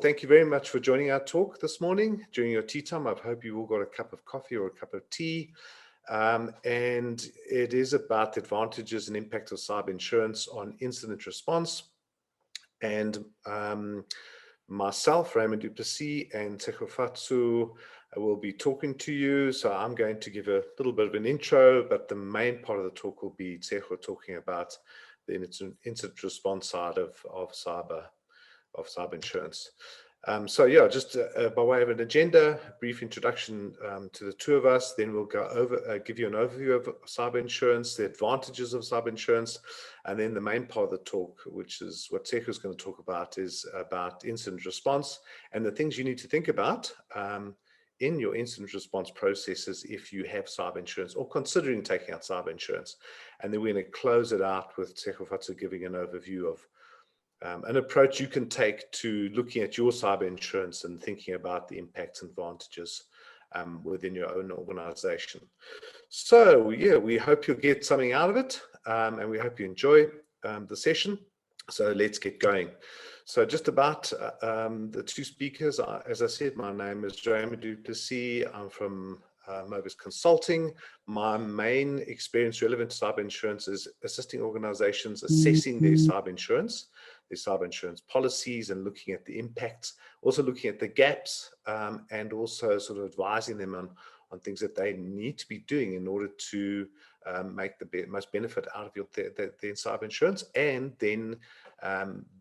Thank you very much for joining our talk this morning during your tea time. I hope you all got a cup of coffee or a cup of tea. And it is about the advantages and impact of cyber insurance on incident response. And myself, Raymond du Plessis, and Tshegofatso will be talking to you. So I'm going to give a little bit of an intro, but the main part of the talk will be Tshegofatso talking about the incident response side of cyber insurance. So yeah, just by way of an agenda, a brief introduction to the two of us, then we'll go over, give you an overview of cyber insurance, the advantages of cyber insurance, and then the main part of the talk, which is what Tshegofatso is going to talk about, is about incident response and the things you need to think about in your incident response processes if you have cyber insurance or considering taking out cyber insurance. And then we're going to close it out with Tshegofatso giving an overview of an approach you can take to looking at your cyber insurance and thinking about the impacts and advantages within your own organization. So yeah, we hope you'll get something out of it, and we hope you enjoy the session. So let's get going. So just about the two speakers, as I said, my name is Raymond du Plessis. I'm from Mobius Consulting. My main experience relevant to cyber insurance is assisting organizations assessing their cyber insurance policies and looking at the impacts, also looking at the gaps, and also sort of advising them on things that they need to be doing in order to make the most benefit out of their cyber insurance, and then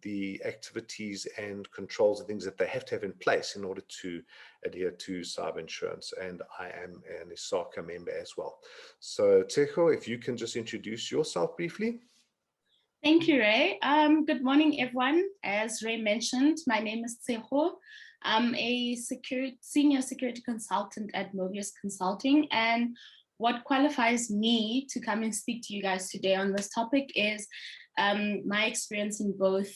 the activities and controls and things that they have to have in place in order to adhere to cyber insurance. And I am an ISACA member as well. So Tshegofatso, if you can just introduce yourself briefly. Thank you, Ray. Good morning, everyone. As Ray mentioned, my name is Tshegofatso. I'm a senior security consultant at Mobius Consulting, and what qualifies me to come and speak to you guys today on this topic is my experience in both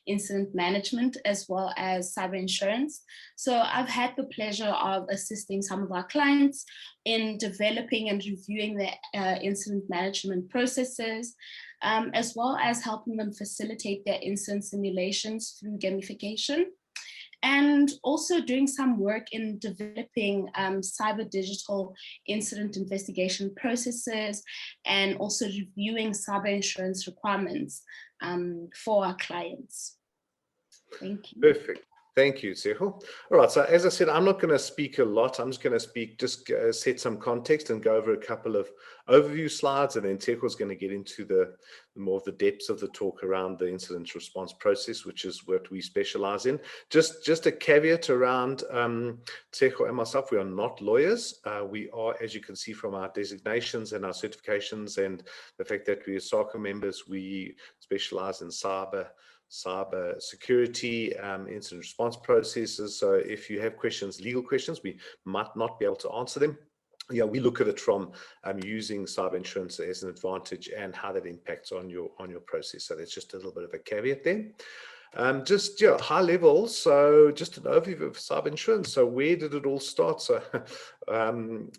incident management as well as cyber insurance. So I've had the pleasure of assisting some of our clients in developing and reviewing their incident management processes, as well as helping them facilitate their incident simulations through gamification, and also doing some work in developing cyber digital incident investigation processes, and also reviewing cyber insurance requirements for our clients. Thank you. Perfect. Thank you, Tshegofatso. All right, so as I said, I'm not going to speak a lot. I'm just going to set some context and go over a couple of overview slides, and then Tshegofatso is going to get into the more of the depths of the talk around the incident response process, which is what we specialize in. Just a caveat around Tshegofatso and myself, we are not lawyers. We are, as you can see from our designations and our certifications and the fact that we are ISACA members, we specialize in cyber security, incident response processes. So if you have questions, legal questions, we might not be able to answer them. Yeah, we look at it from using cyber insurance as an advantage and how that impacts on your process. So that's just a little bit of a caveat there. High level. So just an overview of cyber insurance. So where did it all start? So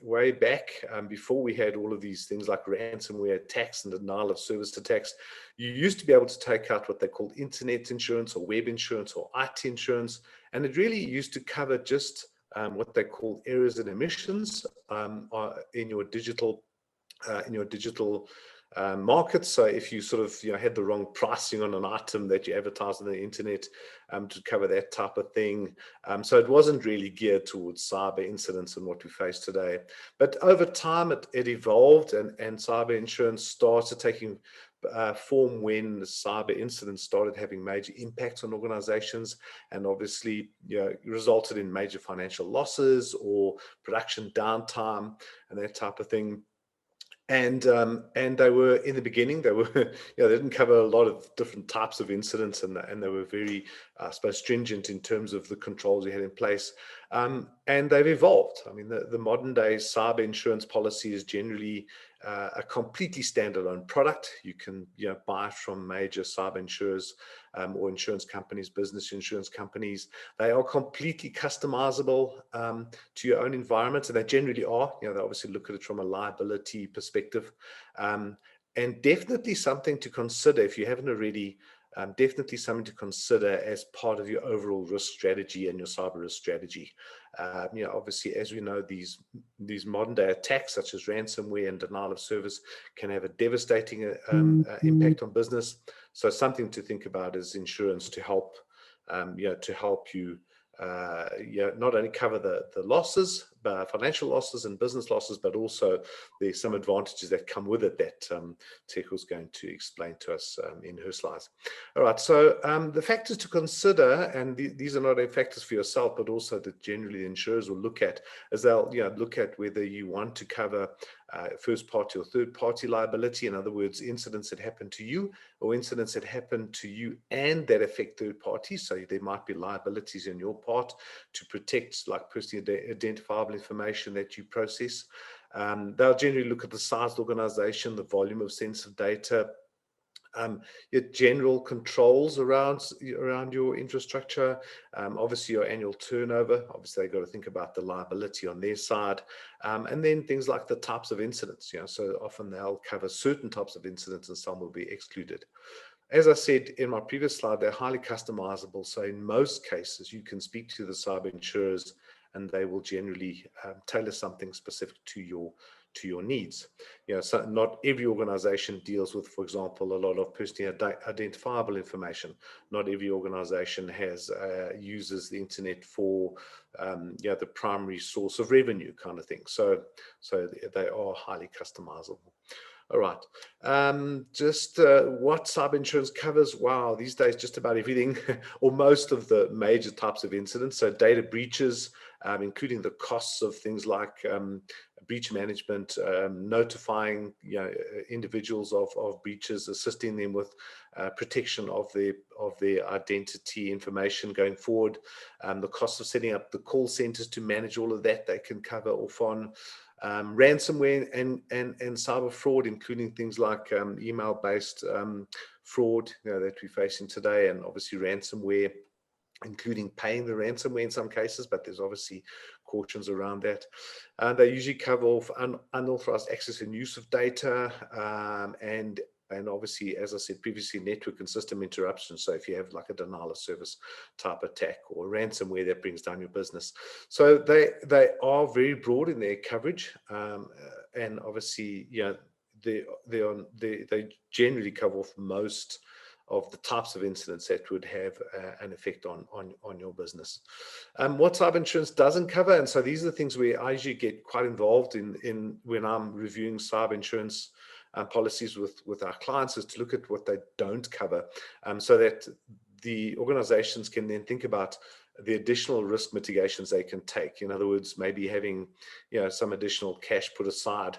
way back before we had all of these things like ransomware attacks and denial of service attacks, you used to be able to take out what they called internet insurance or web insurance or IT insurance, and it really used to cover just what they call errors and omissions in your digital markets. So if you sort of had the wrong pricing on an item that you advertise on the internet, to cover that type of thing. So it wasn't really geared towards cyber incidents and what we face today. But over time it evolved, and cyber insurance started taking form when cyber incidents started having major impacts on organizations, and obviously resulted in major financial losses or production downtime and that type of thing. And they were, in the beginning, they didn't cover a lot of different types of incidents, and they were very, I suppose, stringent in terms of the controls we had in place. And they've evolved. I mean, the modern day cyber insurance policy is generally a completely standalone product. You can buy from major cyber insurers or insurance companies, business insurance companies. They are completely customizable to your own environment, and they generally are. They obviously look at it from a liability perspective, and definitely something to consider if you haven't already definitely something to consider as part of your overall risk strategy and your cyber risk strategy. Obviously, as we know, these modern day attacks such as ransomware and denial of service can have a devastating impact on business. So something to think about is insurance to help you not only cover the losses, financial losses and business losses, but also there's some advantages that come with it that Tshegofatso is going to explain to us in her slides. All right, so the factors to consider, and these are not only factors for yourself, but also that generally insurers will look at, as they'll look at whether you want to cover first party or third party liability. In other words, incidents that happen to you or incidents that happen to you and that affect third parties. So there might be liabilities in your part to protect like personally identifiable information that you process. They'll generally look at the size of the organization, the volume of sensitive data, your general controls around your infrastructure, obviously your annual turnover. Obviously, they've got to think about the liability on their side, and then things like the types of incidents. So often they'll cover certain types of incidents, and some will be excluded. As I said in my previous slide, they're highly customizable. So in most cases, you can speak to the cyber insurers, and they will generally tailor something specific to your needs. So not every organization deals with, for example, a lot of personally identifiable information. Not every organization uses the internet for the primary source of revenue kind of thing. So they are highly customizable. All right. Just what cyber insurance covers? Wow, these days just about everything or most of the major types of incidents. So data breaches, including the costs of things like breach management, notifying individuals of breaches, assisting them with protection of their identity information going forward. The cost of setting up the call centers to manage all of that, they can cover off on. Ransomware and cyber fraud, including things like email-based fraud that we're facing today, and obviously ransomware, including paying the ransomware in some cases, but there's obviously cautions around that. They usually cover off unauthorized access and use of data, and obviously, as I said previously, network and system interruptions. So if you have like a denial of service type attack or ransomware that brings down your business. So they are very broad in their coverage, and obviously, they generally cover off most of the types of incidents that would have an effect on your business. What cyber insurance doesn't cover, and so these are the things where I usually get quite involved in when I'm reviewing cyber insurance policies with our clients, is to look at what they don't cover, so that the organizations can then think about the additional risk mitigations they can take. In other words, maybe having some additional cash put aside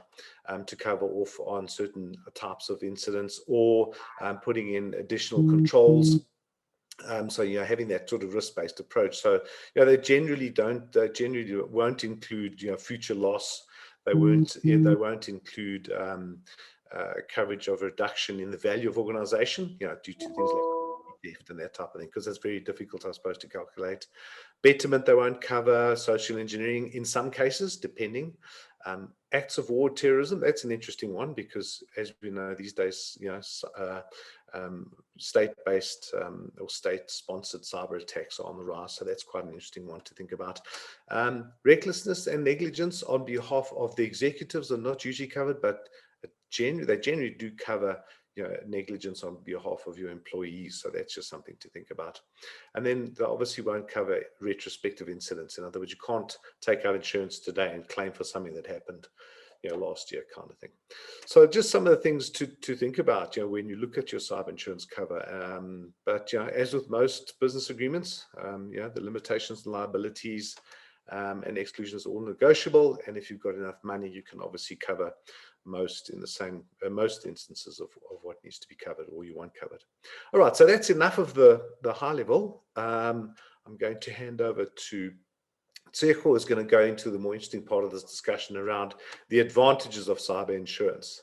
to cover off on certain types of incidents, or putting in additional controls. So having that sort of risk-based approach. So they generally won't include future loss. They won't include coverage of reduction in the value of organization, due to things like theft and that type of thing, because that's very difficult, I suppose, to calculate. Betterment, they won't cover. Social engineering in some cases, depending. Acts of war, terrorism, that's an interesting one, because as we know these days, state-based or state-sponsored cyber attacks are on the rise. So that's quite an interesting one to think about. Recklessness and negligence on behalf of the executives are not usually covered, but they generally do cover negligence on behalf of your employees. So that's just something to think about. And then they obviously won't cover retrospective incidents. In other words, you can't take out insurance today and claim for something that happened last year, kind of thing. So just some of the things to think about when you look at your cyber insurance cover. But as with most business agreements, the limitations and liabilities and exclusions are all negotiable. And if you've got enough money, you can obviously cover most instances of what needs to be covered or you want covered. All right, so that's enough of the high level. I'm going to hand over to Tshegofatso, is going to go into the more interesting part of this discussion around the advantages of cyber insurance.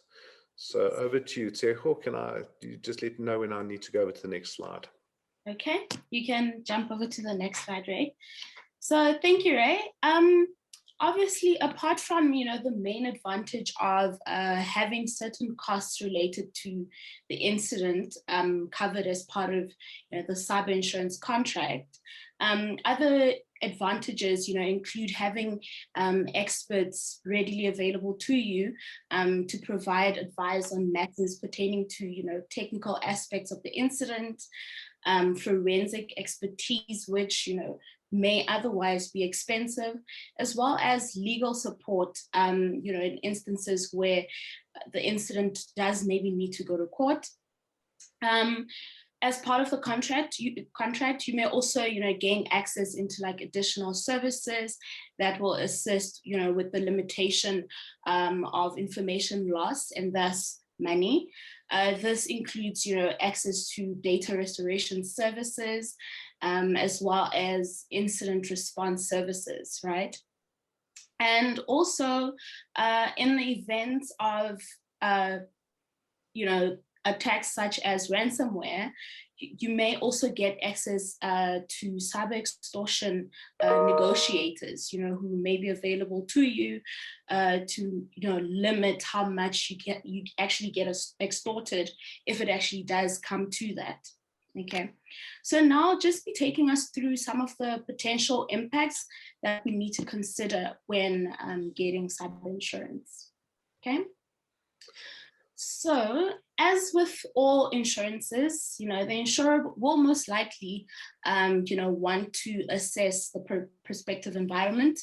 So over to you, Tshegofatso. You just let me know when I need to go over to the next slide? Okay, you can jump over to the next slide, Ray. So thank you, Ray. obviously, apart from, the main advantage of having certain costs related to the incident covered as part of the cyber insurance contract, other advantages, include having experts readily available to you to provide advice on matters pertaining to, technical aspects of the incident, forensic expertise, which, may otherwise be expensive, as well as legal support, in instances where the incident does maybe need to go to court. As part of the contract, you may also, gain access into like additional services that will assist, with the limitation of information loss and thus money. This includes, access to data restoration services, as well as incident response services, right? And also, in the event of, attacks such as ransomware, you may also get access to cyber extortion negotiators, who may be available to you to, limit how much you actually get extorted if it actually does come to that. Okay, so now just be taking us through some of the potential impacts that we need to consider when getting cyber insurance. Okay. So, as with all insurances, the insurer will most likely, want to assess the prospective environment,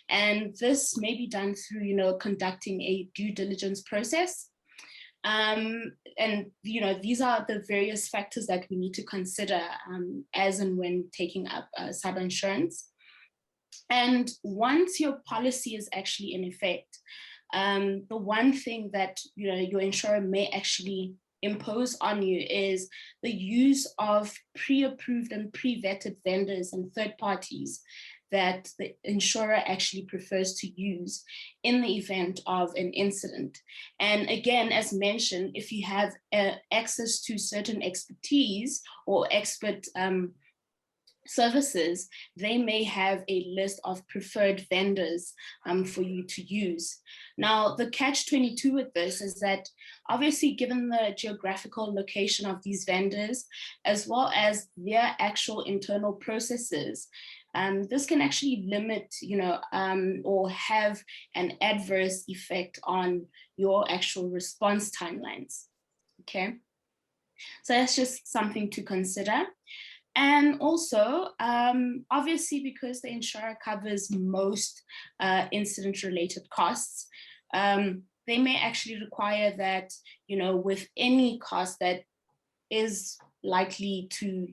and this may be done through, conducting a due diligence process. And these are the various factors that we need to consider as and when taking up cyber insurance. And once your policy is actually in effect, the one thing that your insurer may actually impose on you is the use of pre-approved and pre-vetted vendors and third parties that the insurer actually prefers to use in the event of an incident. And again, as mentioned, if you have access to certain expertise or expert services, they may have a list of preferred vendors for you to use. Now, the catch-22 with this is that obviously, given the geographical location of these vendors, as well as their actual internal processes, this can actually limit, or have an adverse effect on your actual response timelines. Okay, so that's just something to consider. And also, obviously, because the insurer covers most incident-related costs, they may actually require that, with any cost that is likely to,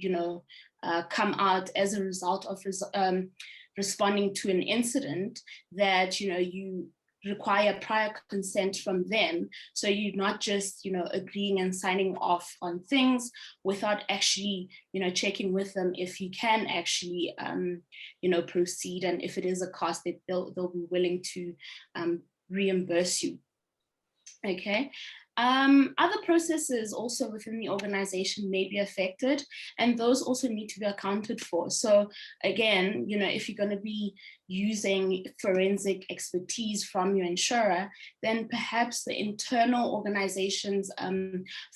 come out as a result of responding to an incident, that, you require prior consent from them. So you're not just, agreeing and signing off on things without actually, checking with them if you can actually, proceed, and if it is a cost that they'll be willing to reimburse you. Okay. Other processes also within the organization may be affected, and those also need to be accounted for. So again, if you're going to be using forensic expertise from your insurer, then perhaps the internal organization's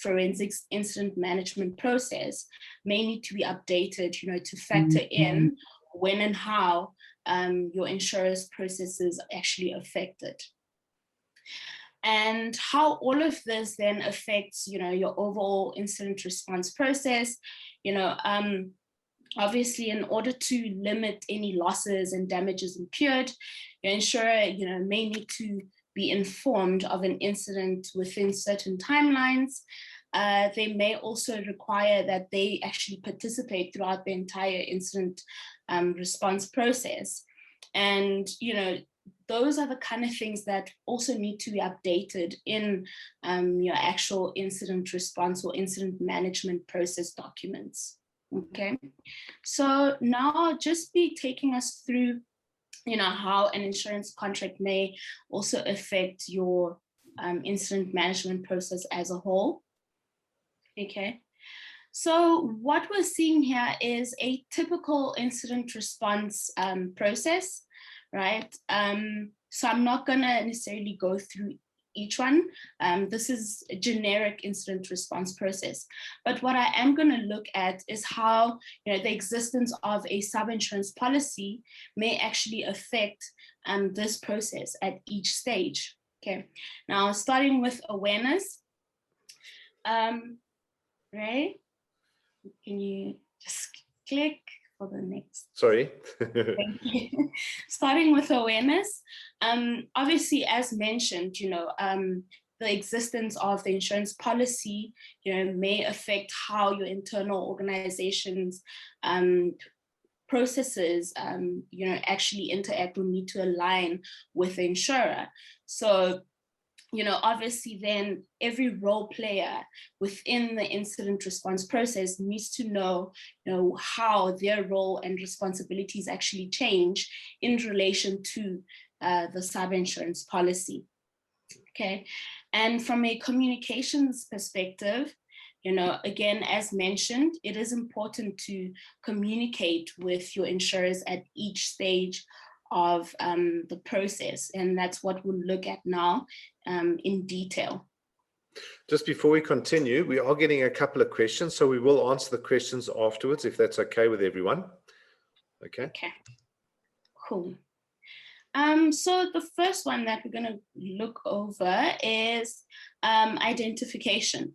forensics incident management process may need to be updated, to factor in when and how your insurer's processes are actually affected. And how all of this then affects, your overall incident response process. Obviously, in order to limit any losses and damages incurred, your insurer, may need to be informed of an incident within certain timelines. They may also require that they actually participate throughout the entire incident response process. And, those are the kind of things that also need to be updated in your actual incident response or incident management process documents. Okay, so now I'll just be taking us through, how an insurance contract may also affect your incident management process as a whole. Okay, so what we're seeing here is a typical incident response process. right? So I'm not gonna necessarily go through each one. This is a generic incident response process. But what I am going to look at is how, the existence of a sub-insurance policy may actually affect this process at each stage. Okay, now starting with awareness. Ray, can you just click for the next? Sorry. Thank you. Starting with awareness, obviously, as mentioned, the existence of the insurance policy, may affect how your internal organizations processes, actually interact or need to align with the insurer. So, obviously then every role player within the incident response process needs to know, how their role and responsibilities actually change in relation to the sub-insurance policy. Okay, and from a communications perspective, again, as mentioned, it is important to communicate with your insurers at each stage of the process. And that's what we'll look at now in detail. Just before we continue, we are getting a couple of questions, so we will answer the questions afterwards, if that's okay with everyone. Okay. Okay, cool. So the first one that we're going to look over is identification.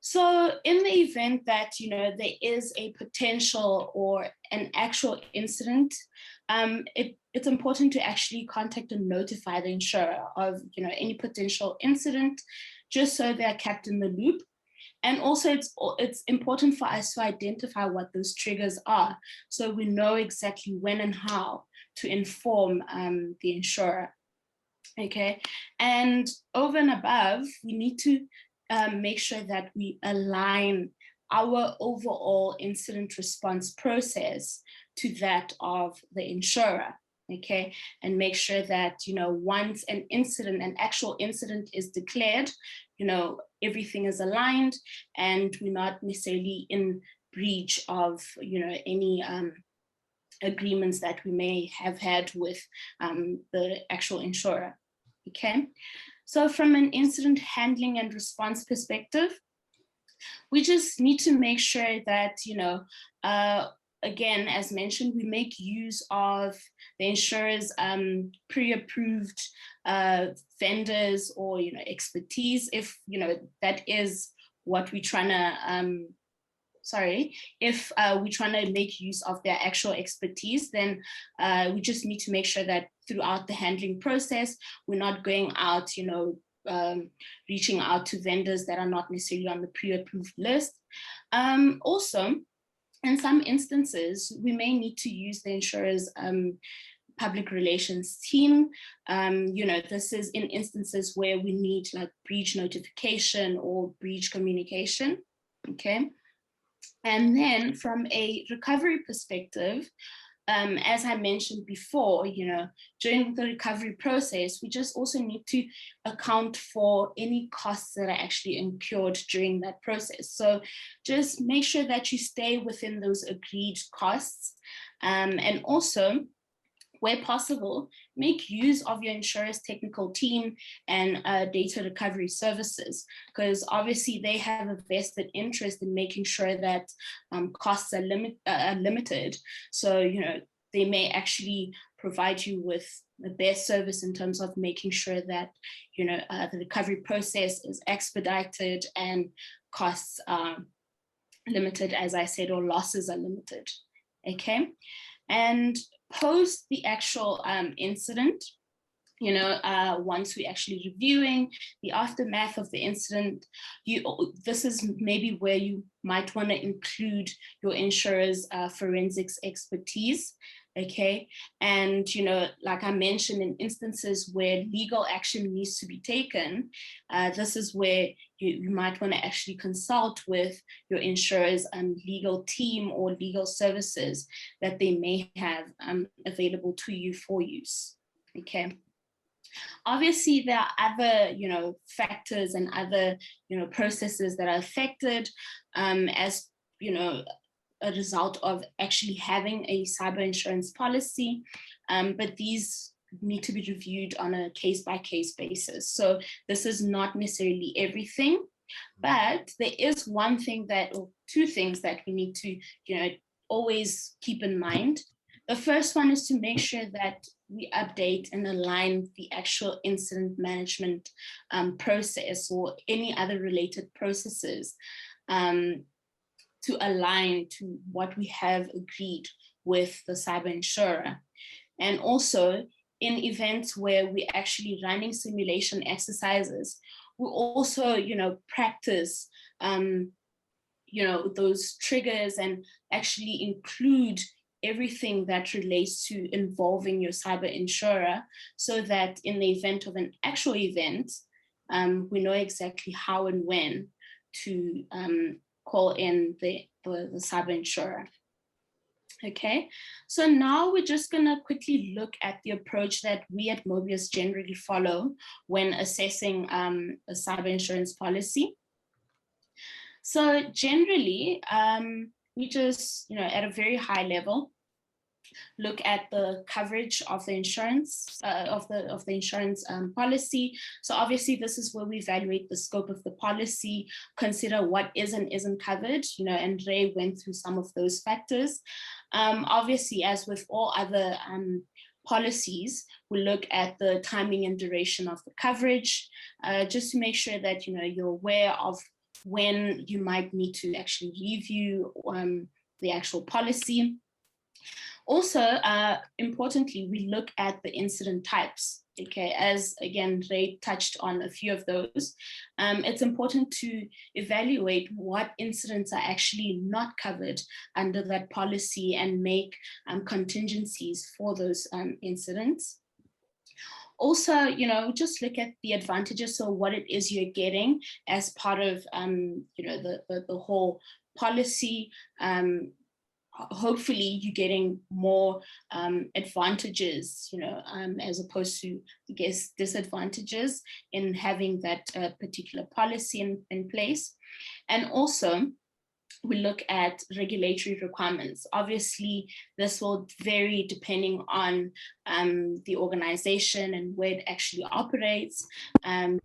So in the event that, there is a potential or an actual incident, it's important to actually contact and notify the insurer of, any potential incident, just so they're kept in the loop. And also it's important for us to identify what those triggers are, so we know exactly when and how to inform the insurer. Okay, and over and above, we need to make sure that we align our overall incident response process to that of the insurer. Okay, and make sure that, once an actual incident is declared, everything is aligned and we're not necessarily in breach of, any agreements that we may have had with the actual insurer. Okay, so from an incident handling and response perspective, we just need to make sure that, again, as mentioned, we make use of the insurer's pre-approved vendors or, expertise, if, that is what we're trying to, if we're trying to make use of their actual expertise, then we just need to make sure that throughout the handling process, we're not going out, reaching out to vendors that are not necessarily on the pre-approved list. Also, in some instances, we may need to use the insurer's public relations team. This is in instances where we need like breach notification or breach communication. Okay. And then from a recovery perspective, as I mentioned before, during the recovery process, we just also need to account for any costs that are actually incurred during that process. So just make sure that you stay within those agreed costs. And also, where possible, make use of your insurer's technical team and data recovery services, because obviously they have a vested interest in making sure that costs are limited. So, they may actually provide you with the best service in terms of making sure that, the recovery process is expedited and costs are limited, as I said, or losses are limited. Okay. And post the actual incident, once we're actually reviewing the aftermath of the incident, this is maybe where you might want to include your insurer's forensics expertise. Okay, and like I mentioned, in instances where legal action needs to be taken, this is where you might want to actually consult with your insurer's legal team or legal services that they may have available to you for use. Okay. Obviously, there are other, factors and other, processes that are affected, as a result of actually having a cyber insurance policy, but these need to be reviewed on a case-by-case basis. So this is not necessarily everything, but there is one thing that, or two things that we need to, always keep in mind. The first one is to make sure that we update and align the actual incident management process or any other related processes to align to what we have agreed with the cyber insurer. And also, in events where we're actually running simulation exercises, we also, practice, those triggers and actually include everything that relates to involving your cyber insurer, so that in the event of an actual event, we know exactly how and when to call in the cyber insurer. Okay, so now we're just going to quickly look at the approach that we at Mobius generally follow when assessing a cyber insurance policy. So generally, we just, at a very high level, look at the coverage of the insurance of the insurance policy. So obviously, this is where we evaluate the scope of the policy, consider what is and isn't covered. And Ray went through some of those factors. Obviously, as with all other policies, we look at the timing and duration of the coverage, just to make sure that you're aware of when you might need to actually review the actual policy. Also, importantly, we look at the incident types. Okay, as again, Ray touched on a few of those. It's important to evaluate what incidents are actually not covered under that policy and make contingencies for those incidents. Also, just look at the advantages, so what it is you're getting as part of, the whole policy. Hopefully you're getting more advantages, as opposed to, I guess, disadvantages in having that particular policy in place. And also, we look at regulatory requirements. Obviously, this will vary depending on the organization and where it actually operates, and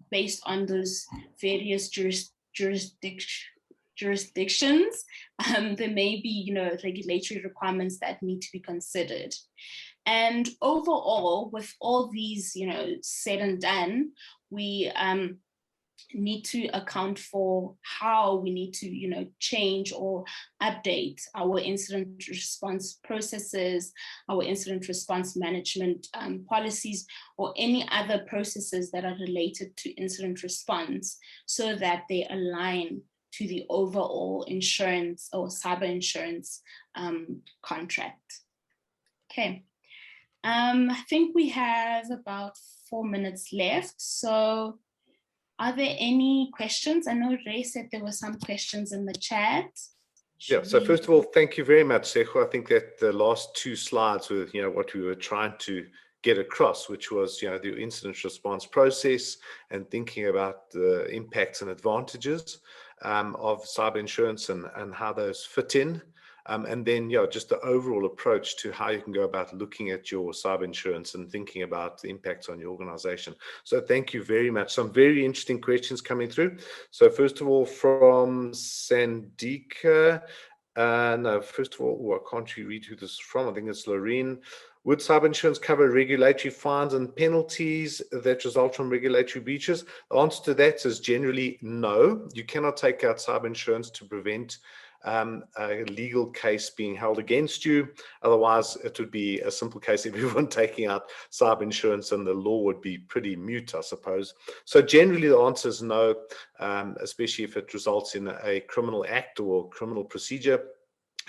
based on those various jurisdictions, there may be, regulatory requirements that need to be considered. And overall, with all these, said and done, we need to account for how we need to, change or update our incident response processes, our incident response management policies, or any other processes that are related to incident response, so that they align to the overall insurance or cyber insurance contract. Okay, I think we have about 4 minutes left. So are there any questions? I know Ray said there were some questions in the chat. Yeah, so first of all, thank you very much, Tshegofatso. I think that the last two slides were, what we were trying to get across, which was, the incident response process and thinking about the impacts and advantages of cyber insurance and how those fit in. And then, just the overall approach to how you can go about looking at your cyber insurance and thinking about the impacts on your organization. So thank you very much. Some very interesting questions coming through. So first of all, from Sandika. No, first of all, I can't read who this is from. I think it's Lorraine. Would cyber insurance cover regulatory fines and penalties that result from regulatory breaches? The answer to that is generally no. You cannot take out cyber insurance to prevent a legal case being held against you. Otherwise, it would be a simple case of everyone taking out cyber insurance and the law would be pretty mute, I suppose. So generally the answer is no, especially if it results in a criminal act or criminal procedure.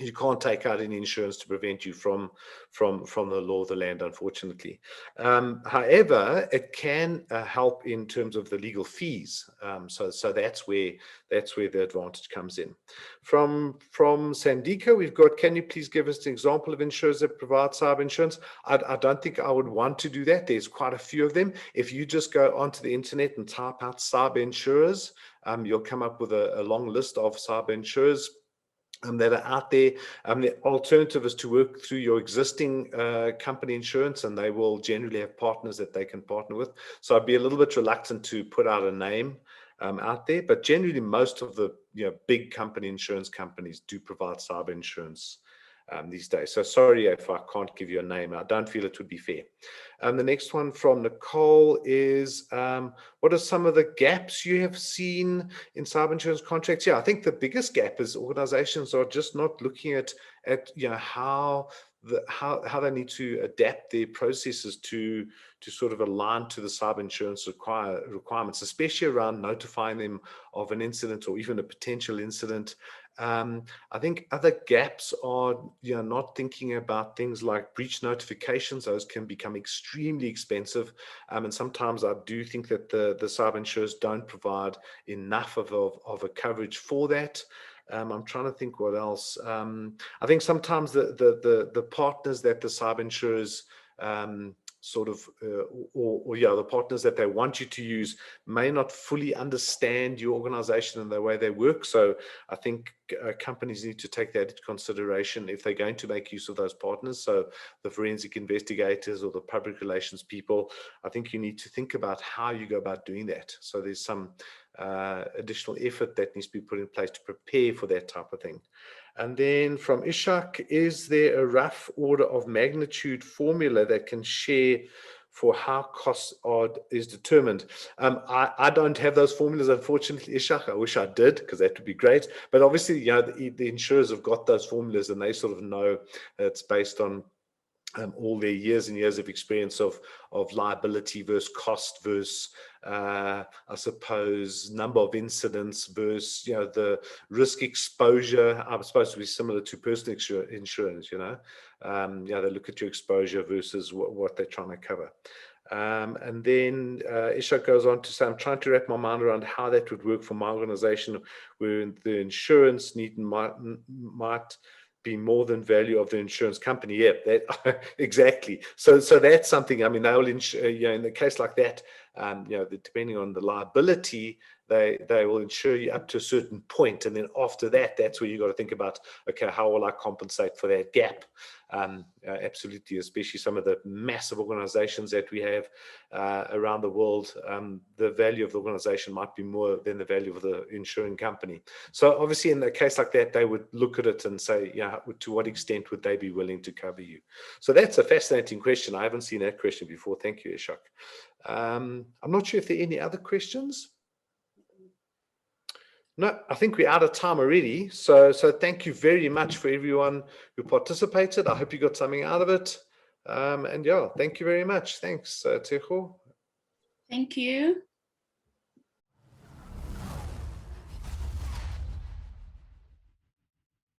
You can't take out any insurance to prevent you from the law of the land, unfortunately. However, it can help in terms of the legal fees. So that's where the advantage comes in. From Sandika, we've got, can you please give us an example of insurers that provide cyber insurance? I don't think I would want to do that. There's quite a few of them. If you just go onto the internet and type out cyber insurers, you'll come up with a long list of cyber insurers. that are out there. The alternative is to work through your existing company insurance, and they will generally have partners that they can partner with. So I'd be a little bit reluctant to put out a name out there, but generally most of the big company insurance companies do provide cyber insurance these days. So sorry if I can't give you a name. I don't feel it would be fair. The next one from Nicole is, what are some of the gaps you have seen in cyber insurance contracts? Yeah, I think the biggest gap is organizations are just not looking at how they need to adapt their processes to sort of align to the cyber insurance requirements, especially around notifying them of an incident or even a potential incident. I think other gaps are not thinking about things like breach notifications. Those can become extremely expensive, and sometimes I do think that the cyber insurers don't provide enough of a coverage for that. I'm trying to think what else. I think sometimes the partners that the cyber insurers the partners that they want you to use may not fully understand your organization and the way they work. So I think companies need to take that into consideration if they're going to make use of those partners. So the forensic investigators or the public relations people, I think you need to think about how you go about doing that. So there's some additional effort that needs to be put in place to prepare for that type of thing. And then from Ishak, is there a rough order of magnitude formula that can share for how costs is determined? I don't have those formulas, unfortunately, Ishak. I wish I did, because that would be great. But obviously, the insurers have got those formulas, and they sort of know it's based on all their years and years of experience of liability versus cost versus I suppose number of incidents versus the risk exposure. I'm supposed to be similar to personal insurance. They look at your exposure versus what they're trying to cover. And then Ishak goes on to say, I'm trying to wrap my mind around how that would work for my organization, where the insurance need might be more than value of the insurance company. Yeah, that exactly. So that's something. I mean, they will insure. In the case like that, depending on the liability, they will insure you up to a certain point, and then after that, that's where you got to think about, okay, how will I compensate for that gap? Absolutely, especially some of the massive organizations that we have around the world, the value of the organization might be more than the value of the insuring company. So obviously in a case like that, they would look at it and say, to what extent would they be willing to cover you? So that's a fascinating question. I haven't seen that question before. Thank you, Ishak. I'm not sure if there are any other questions. No, I think we're out of time already. So thank you very much for everyone who participated. I hope you got something out of it. And yeah, thank you very much. Thanks, Tshegofatso. Thank you.